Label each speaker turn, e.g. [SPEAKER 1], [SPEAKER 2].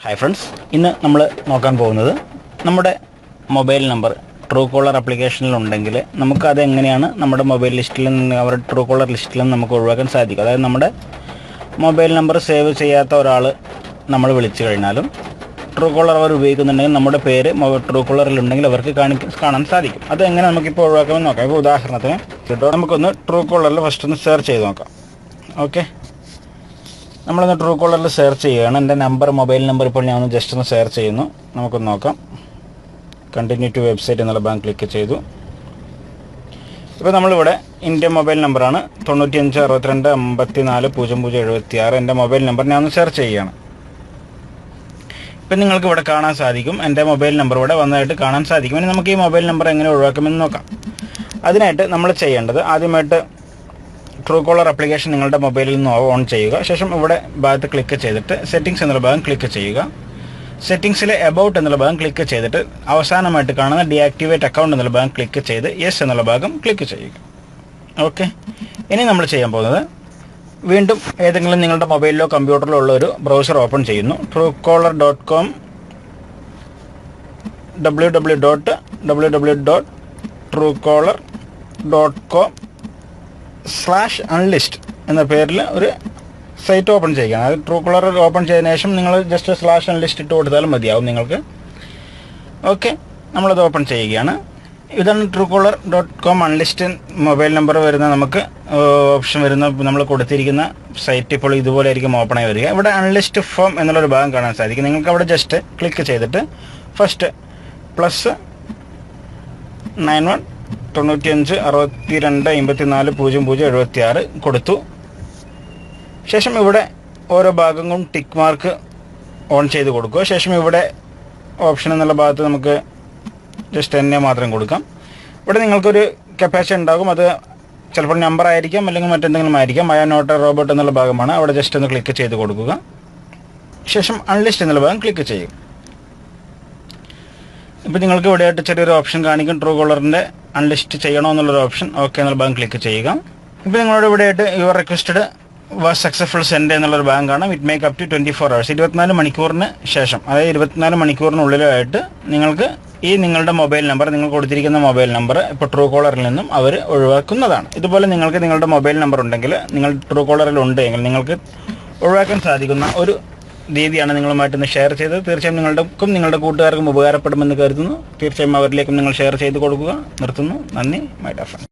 [SPEAKER 1] Hi friends, ഇന്ന് നമ്മൾ നോക്കാൻ പോകുന്നത് നമ്മുടെ മൊബൈൽ നമ്പർ ട്രൂ കോളർ ആപ്ലിക്കേഷനിലുണ്ടെങ്കിൽ നമുക്കത് എങ്ങനെയാണ് നമ്മുടെ മൊബൈൽ ലിസ്റ്റിൽ നിന്ന് അവരുടെ ട്രൂ കോളർ ലിസ്റ്റിൽ നിന്ന് നമുക്ക് ഒഴിവാക്കാൻ സാധിക്കും. അതായത് നമ്മുടെ മൊബൈൽ നമ്പർ സേവ് ചെയ്യാത്ത ഒരാൾ നമ്മൾ വിളിച്ചു കഴിഞ്ഞാലും ട്രൂ കോളർ അവർ ഉപയോഗിക്കുന്നുണ്ടെങ്കിൽ നമ്മുടെ പേര് ട്രൂ കോളറിലുണ്ടെങ്കിൽ അവർക്ക് കാണാൻ സാധിക്കും. അത് എങ്ങനെ നമുക്കിപ്പോൾ ഒഴിവാക്കാമെന്ന് നോക്കാം. ഇപ്പോൾ ഉദാഹരണത്തിന് നമുക്കൊന്ന് ട്രൂ കോളറിൽ ഫസ്റ്റ് ഒന്ന് സെർച്ച് ചെയ്ത് നോക്കാം. ഓക്കെ, നമ്മളൊന്ന് ട്രൂ കോളറിൽ സെർച്ച് ചെയ്യുകയാണ്. എൻ്റെ മൊബൈൽ നമ്പർ ഇപ്പോൾ ഞാൻ ഒന്ന് ജസ്റ്റ് ഒന്ന് സെർച്ച് ചെയ്യുന്നു. നമുക്കൊന്ന് നോക്കാം. കണ്ടിന്യൂ ടു വെബ്സൈറ്റ് എന്നുള്ള ബാങ്ക് ക്ലിക്ക് ചെയ്തു. ഇപ്പോൾ നമ്മളിവിടെ എൻ്റെ മൊബൈൽ നമ്പറാണ് 9562540076. എൻ്റെ മൊബൈൽ നമ്പർ ഞാൻ ഒന്ന് സെർച്ച് ചെയ്യുകയാണ്. ഇപ്പം നിങ്ങൾക്ക് ഇവിടെ കാണാൻ സാധിക്കും, എൻ്റെ മൊബൈൽ നമ്പർ ഇവിടെ വന്നതായിട്ട് കാണാൻ സാധിക്കും. ഇനി നമുക്ക് ഈ മൊബൈൽ നമ്പർ എങ്ങനെ ഒഴിവാക്കുമെന്ന് നോക്കാം. അതിനായിട്ട് നമ്മൾ ചെയ്യേണ്ടത്, ആദ്യമായിട്ട് ട്രൂ കോളർ ആപ്ലിക്കേഷൻ നിങ്ങളുടെ മൊബൈലിൽ നിന്ന് ഓൺ ചെയ്യുക. ശേഷം ഇവിടെ ഭാഗത്ത് ക്ലിക്ക് ചെയ്തിട്ട് സെറ്റിംഗ്സ് എന്നുള്ള ഭാഗം ക്ലിക്ക് ചെയ്യുക. സെറ്റിംഗ്സിലെ എബൌട്ട് എന്നുള്ള ഭാഗം ക്ലിക്ക് ചെയ്തിട്ട് അവസാനമായിട്ട് കാണുന്ന ഡീആക്ടിവേറ്റ് അക്കൗണ്ട് എന്നുള്ള ഭാഗം ക്ലിക്ക് ചെയ്ത് യെസ് എന്നുള്ള ഭാഗം ക്ലിക്ക് ചെയ്യുക. ഓക്കെ, ഇനി നമ്മൾ ചെയ്യാൻ പോകുന്നത്, വീണ്ടും ഏതെങ്കിലും നിങ്ങളുടെ മൊബൈലിലോ കമ്പ്യൂട്ടറിലോ ഉള്ള ഒരു ബ്രൗസർ ഓപ്പൺ ചെയ്യുന്നു. truecaller.com www.truecaller.com/unlist എന്ന പേരിൽ ഒരു സൈറ്റ് ഓപ്പൺ ചെയ്യുകയാണ്. അത് ട്രൂ കോളർ ഓപ്പൺ ചെയ്തതിനു ശേഷം നിങ്ങൾ ജസ്റ്റ് /unlist ഇട്ട് കൊടുത്താലും മതിയാവും നിങ്ങൾക്ക്. ഓക്കെ, നമ്മളത് ഓപ്പൺ ചെയ്യുകയാണ്. ഇതാണ് truecaller.com unlist മൊബൈൽ നമ്പർ വരുന്ന നമുക്ക് ഓപ്ഷൻ വരുന്ന നമ്മൾ കൊടുത്തിരിക്കുന്ന സൈറ്റ്. ഇപ്പോൾ ഇതുപോലെ ആയിരിക്കും ഓപ്പൺ ആയി വരിക. ഇവിടെ അൺലിസ്റ്റ് ഫോം എന്നുള്ളൊരു ഭാഗം കാണാൻ സാധിക്കും. നിങ്ങൾക്ക് അവിടെ ജസ്റ്റ് ക്ലിക്ക് ചെയ്തിട്ട് ഫസ്റ്റ് +91 95 62 54 0076 കൊടുത്തു. ശേഷം ഇവിടെ ഓരോ ഭാഗങ്ങളും ടിക്ക് മാർക്ക് ഓൺ ചെയ്ത് കൊടുക്കുക. ശേഷം ഇവിടെ ഓപ്ഷൻ എന്നുള്ള ഭാഗത്ത് നമുക്ക് ജസ്റ്റ് എന്നെ മാത്രം കൊടുക്കാം. ഇവിടെ നിങ്ങൾക്കൊരു കപ്പാസിറ്റി ഉണ്ടാകും. അത് ചിലപ്പോൾ നമ്പർ ആയിരിക്കാം, അല്ലെങ്കിൽ മറ്റെന്തെങ്കിലും ആയിരിക്കാം. I am not a robot എന്നുള്ള ഭാഗമാണ്. അവിടെ ജസ്റ്റ് ഒന്ന് ക്ലിക്ക് ചെയ്ത് കൊടുക്കുക. ശേഷം അൺലിസ്റ്റ് എന്നുള്ള ഭാഗം ക്ലിക്ക് ചെയ്യും. ഇപ്പോൾ നിങ്ങൾക്ക് ഇവിടെയായിട്ട് ചെറിയൊരു ഓപ്ഷൻ കാണിക്കും, ട്രൂ കോളറിൻ്റെ അൺലിസ്റ്റ് ചെയ്യണോ എന്നുള്ളൊരു ഓപ്ഷൻ. ഓക്കെ എന്നുള്ള ഭാഗം ക്ലിക്ക് ചെയ്യുക. ഇപ്പോൾ നിങ്ങളോട് ഇവിടെയായിട്ട് your requested was successful send എന്നുള്ളൊരു ഭാഗം കാണാം. It make up to 24 hours, 24 മണിക്കൂറിന് ശേഷം, അതായത് 24 മണിക്കൂറിനുള്ളിലായിട്ട് നിങ്ങൾക്ക് ഈ നിങ്ങളുടെ മൊബൈൽ നമ്പർ, നിങ്ങൾ കൊടുത്തിരിക്കുന്ന മൊബൈൽ നമ്പർ ഇപ്പോൾ ട്രൂ കോളറിൽ നിന്നും അവർ ഒഴിവാക്കുന്നതാണ്. ഇതുപോലെ നിങ്ങൾക്ക് നിങ്ങളുടെ മൊബൈൽ നമ്പർ ഉണ്ടെങ്കിൽ, നിങ്ങൾ ട്രൂ കോളറിൽ ഉണ്ടെങ്കിൽ നിങ്ങൾക്ക് ഒഴിവാക്കാൻ സാധിക്കുന്ന ഒരു രീതിയാണ് നിങ്ങളുമായിട്ടൊന്ന് ഷെയർ ചെയ്തത്. തീർച്ചയായും നിങ്ങളുടെ കൂട്ടുകാർക്കും ഉപകാരപ്പെടുമെന്ന് കരുതുന്നു. തീർച്ചയായും അവരിലേക്കും നിങ്ങൾ ഷെയർ ചെയ്ത് കൊടുക്കുക. നിർത്തുന്നു. നന്ദി. My dear friend.